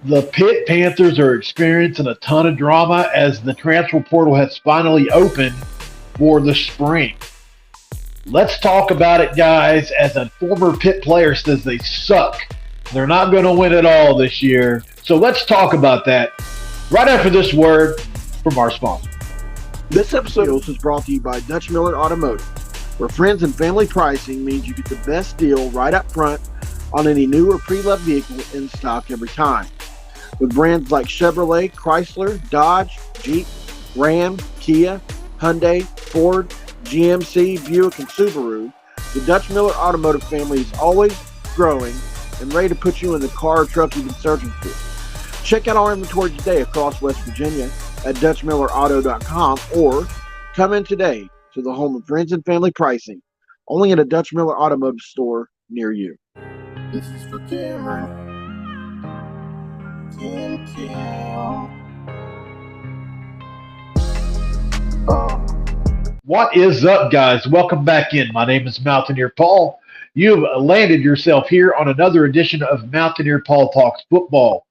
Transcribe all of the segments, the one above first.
The Pitt Panthers are experiencing a ton of drama as the transfer portal has finally opened for the spring. Let's talk about it, guys. As a former Pitt player says, they suck. They're not going to win it all this year. So let's talk about that right after this word from our sponsor. This episode is brought to you by Dutch Miller Automotive, where friends and family pricing means you get the best deal right up front on any new or pre-loved vehicle in stock every time. With brands like Chevrolet, Chrysler, Dodge, Jeep, Ram, Kia, Hyundai, Ford, GMC, Buick, and Subaru, the Dutch Miller Automotive family is always growing and ready to put you in the car or truck you've been searching for. Check out our inventory today across West Virginia at DutchMillerAuto.com or come in today to the home of friends and family pricing, only at a Dutch Miller Automotive store near you. This is for Cameron. What is up, guys? Welcome back in. My name is Mountaineer Paul. You've landed yourself here on another edition of Mountaineer Paul Talks Football.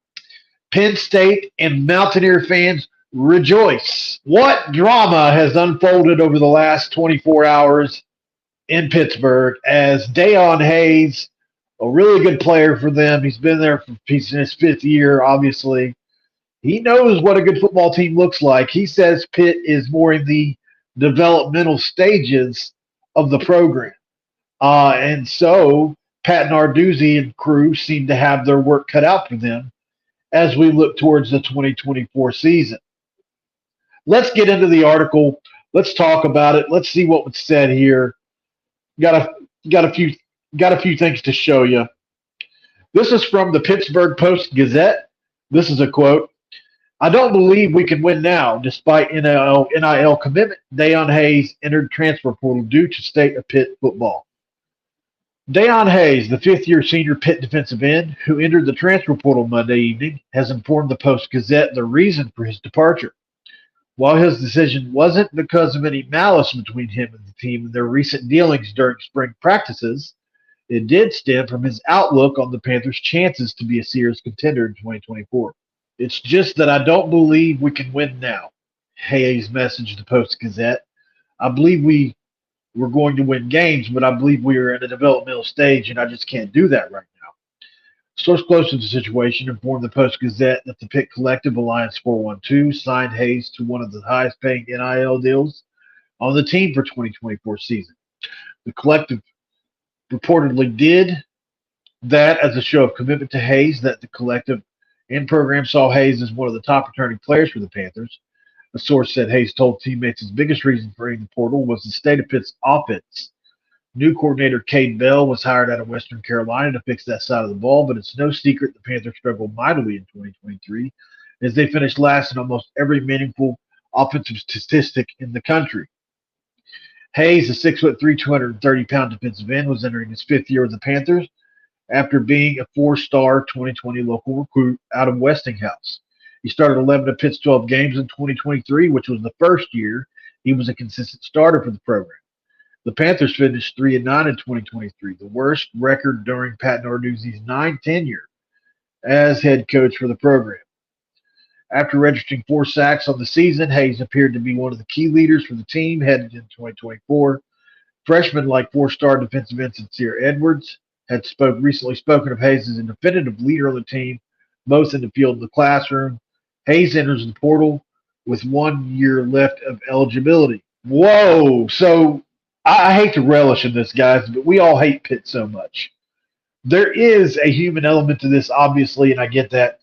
Penn State and Mountaineer fans rejoice. What drama has unfolded over the last 24 hours in Pittsburgh as Deion Hayes, a really good player for them. He's been there he's in his fifth year, obviously. He knows what a good football team looks like. He says Pitt is more in the developmental stages of the program. And so Pat Narduzzi and crew seem to have their work cut out for them as we look towards the 2024 season. Let's get into the article. Let's talk about it. Let's see what was said here. Got a few things to show you. This is from the Pittsburgh Post-Gazette. This is a quote. I don't believe we can win now, despite NIL commitment. Deion Hayes entered transfer portal due to state of Pitt football. Deion Hayes, the fifth-year senior Pitt defensive end, who entered the transfer portal Monday evening, has informed the Post-Gazette the reason for his departure. While his decision wasn't because of any malice between him and the team and their recent dealings during spring practices, it did stem from his outlook on the Panthers' chances to be a serious contender in 2024. It's just that I don't believe we can win now, Hayes messaged the Post-Gazette. I believe we're going to win games, but I believe we are in a developmental stage, and I just can't do that right now. Source close to the situation informed the Post-Gazette that the Pitt Collective Alliance 412 signed Hayes to one of the highest-paying NIL deals on the team for 2024 season. The Collective reportedly did that as a show of commitment to Hayes, that the Collective in program saw Hayes as one of the top returning players for the Panthers. A source said Hayes told teammates his biggest reason for entering the portal was the state of Pitt's offense. New coordinator Cade Bell was hired out of Western Carolina to fix that side of the ball, but it's no secret the Panthers struggled mightily in 2023 as they finished last in almost every meaningful offensive statistic in the country. Hayes, a 6'3", 230-pound defensive end, was entering his fifth year with the Panthers after being a four-star 2020 local recruit out of Westinghouse. He started 11 of Pitt's 12 games in 2023, which was the first year he was a consistent starter for the program. The Panthers finished 3-9 in 2023, the worst record during Pat Narduzzi's 9 tenure as head coach for the program. After registering 4 sacks on the season, Hayes appeared to be one of the key leaders for the team headed into 2024. Freshmen like four-star defensive end Sincere Edwards had recently spoken of Hayes as a definitive leader on the team, both in the field and the classroom. Hayes enters the portal with 1 year left of eligibility. Whoa! So I hate to relish in this, guys, but we all hate Pitt so much. There is a human element to this, obviously, and I get that.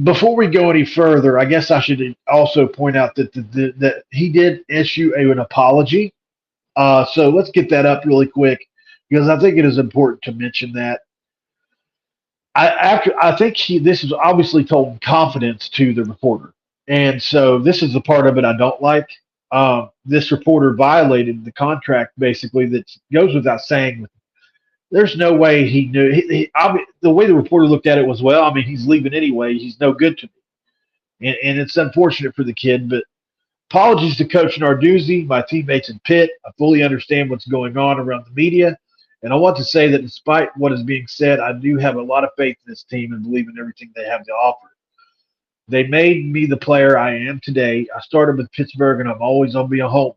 Before we go any further, I guess I should also point out that he did issue an apology. So let's get that up really quick, because I think it is important to mention that. I think this is obviously told in confidence to the reporter. And so this is the part of it I don't like. This reporter violated the contract, basically, that goes without saying. There's no way he knew. The way the reporter looked at it was, well, I mean, he's leaving anyway. He's no good to me. And it's unfortunate for the kid, but apologies to Coach Narduzzi, my teammates in Pitt. I fully understand what's going on around the media And I want to say that despite what is being said, I do have a lot of faith in this team and believe in everything they have to offer. They made me the player I am today. I started with Pittsburgh, and I'm always going to be a home.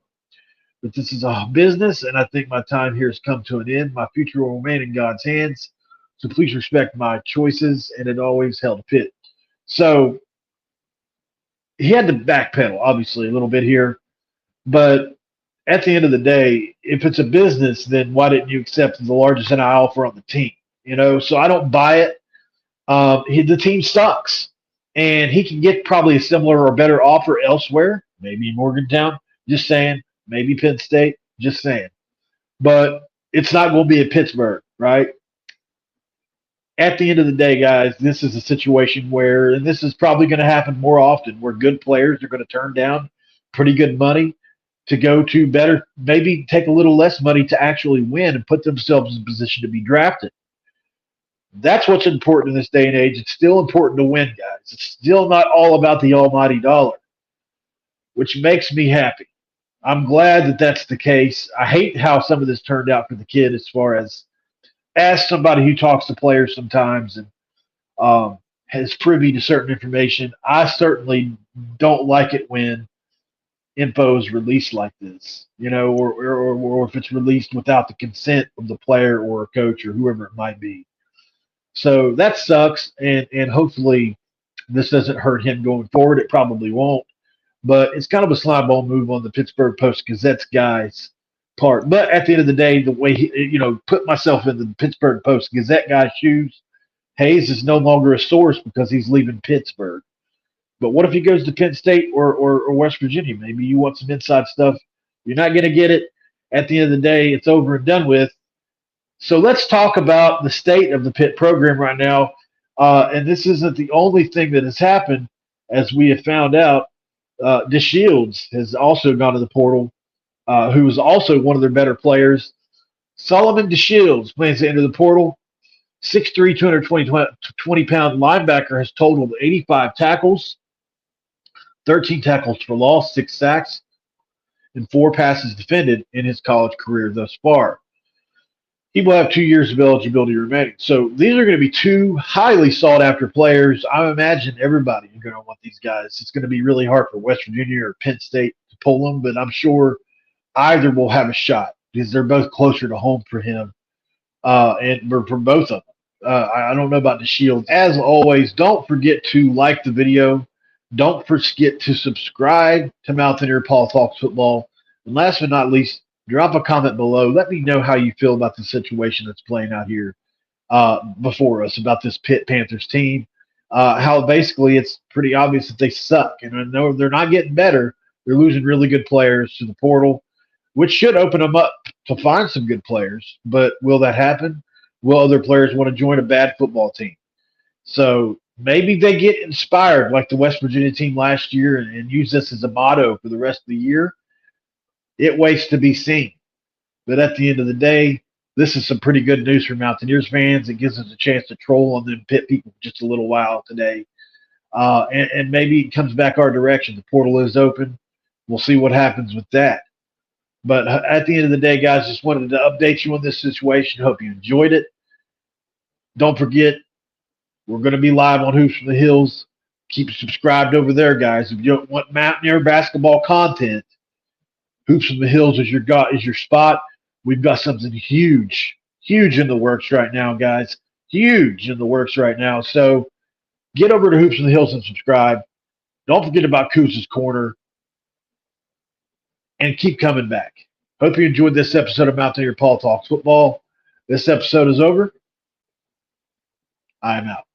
But this is a business, and I think my time here has come to an end. My future will remain in God's hands. So please respect my choices, and it always held Pitt. So he had to backpedal, obviously, a little bit here. But at the end of the day, if it's a business, then why didn't you accept the largest NIL offer on the team? So I don't buy it. The team sucks, and he can get probably a similar or better offer elsewhere, maybe Morgantown. Just saying, maybe Penn State. Just saying, but it's not going to be at Pittsburgh, right? At the end of the day, guys, this is a situation where, and this is probably going to happen more often, where good players are going to turn down pretty good money to go to better, maybe take a little less money to actually win and put themselves in a position to be drafted. That's what's important in this day and age. It's still important to win, guys. It's still not all about the almighty dollar, which makes me happy. I'm glad that that's the case. I hate how some of this turned out for the kid as somebody who talks to players sometimes and has privy to certain information. I certainly don't like it when info is released like this, or if it's released without the consent of the player or a coach or whoever it might be. So that sucks, and hopefully this doesn't hurt him going forward. It probably won't, but it's kind of a slideball move on the Pittsburgh Post-Gazette's guys' part. But at the end of the day, the way he, put myself in the Pittsburgh Post-Gazette guy's shoes, Hayes is no longer a source because he's leaving Pittsburgh. But what if he goes to Penn State or West Virginia? Maybe you want some inside stuff. You're not going to get it. At the end of the day, it's over and done with. So let's talk about the state of the Pitt program right now. And this isn't the only thing that has happened. As we have found out, DeShields has also gone to the portal, who was also one of their better players. Solomon DeShields plans to enter the portal. 6'3", 220-pound linebacker has totaled 85 tackles, 13 tackles for loss, 6 sacks, and 4 passes defended in his college career thus far. He will have 2 years of eligibility remaining. So these are going to be 2 highly sought-after players. I imagine everybody is going to want these guys. It's going to be really hard for West Virginia or Penn State to pull them, but I'm sure either will have a shot because they're both closer to home for him and for both of them. I don't know about DeShields. As always, don't forget to like the video. Don't forget to subscribe to Mountaineer Paul Talks Football. And last but not least, drop a comment below. Let me know how you feel about the situation that's playing out here before us about this Pitt Panthers team. How basically it's pretty obvious that they suck. And I know they're not getting better. They're losing really good players to the portal, which should open them up to find some good players. But will that happen? Will other players want to join a bad football team? So maybe they get inspired like the West Virginia team last year and use this as a motto for the rest of the year. It waits to be seen. But at the end of the day, this is some pretty good news for Mountaineers fans. It gives us a chance to troll on them Pitt people for just a little while today. And maybe it comes back our direction. The portal is open. We'll see what happens with that. But at the end of the day, guys, just wanted to update you on this situation. Hope you enjoyed it. Don't forget, we're going to be live on Hoops from the Hills. Keep subscribed over there, guys. If you don't want Mountaineer basketball content, Hoops from the Hills is your spot. We've got something huge in the works right now, guys. Huge in the works right now. So get over to Hoops from the Hills and subscribe. Don't forget about Couz's Corner. And keep coming back. Hope you enjoyed this episode of Mountaineer Paul Talks Football. This episode is over. I am out.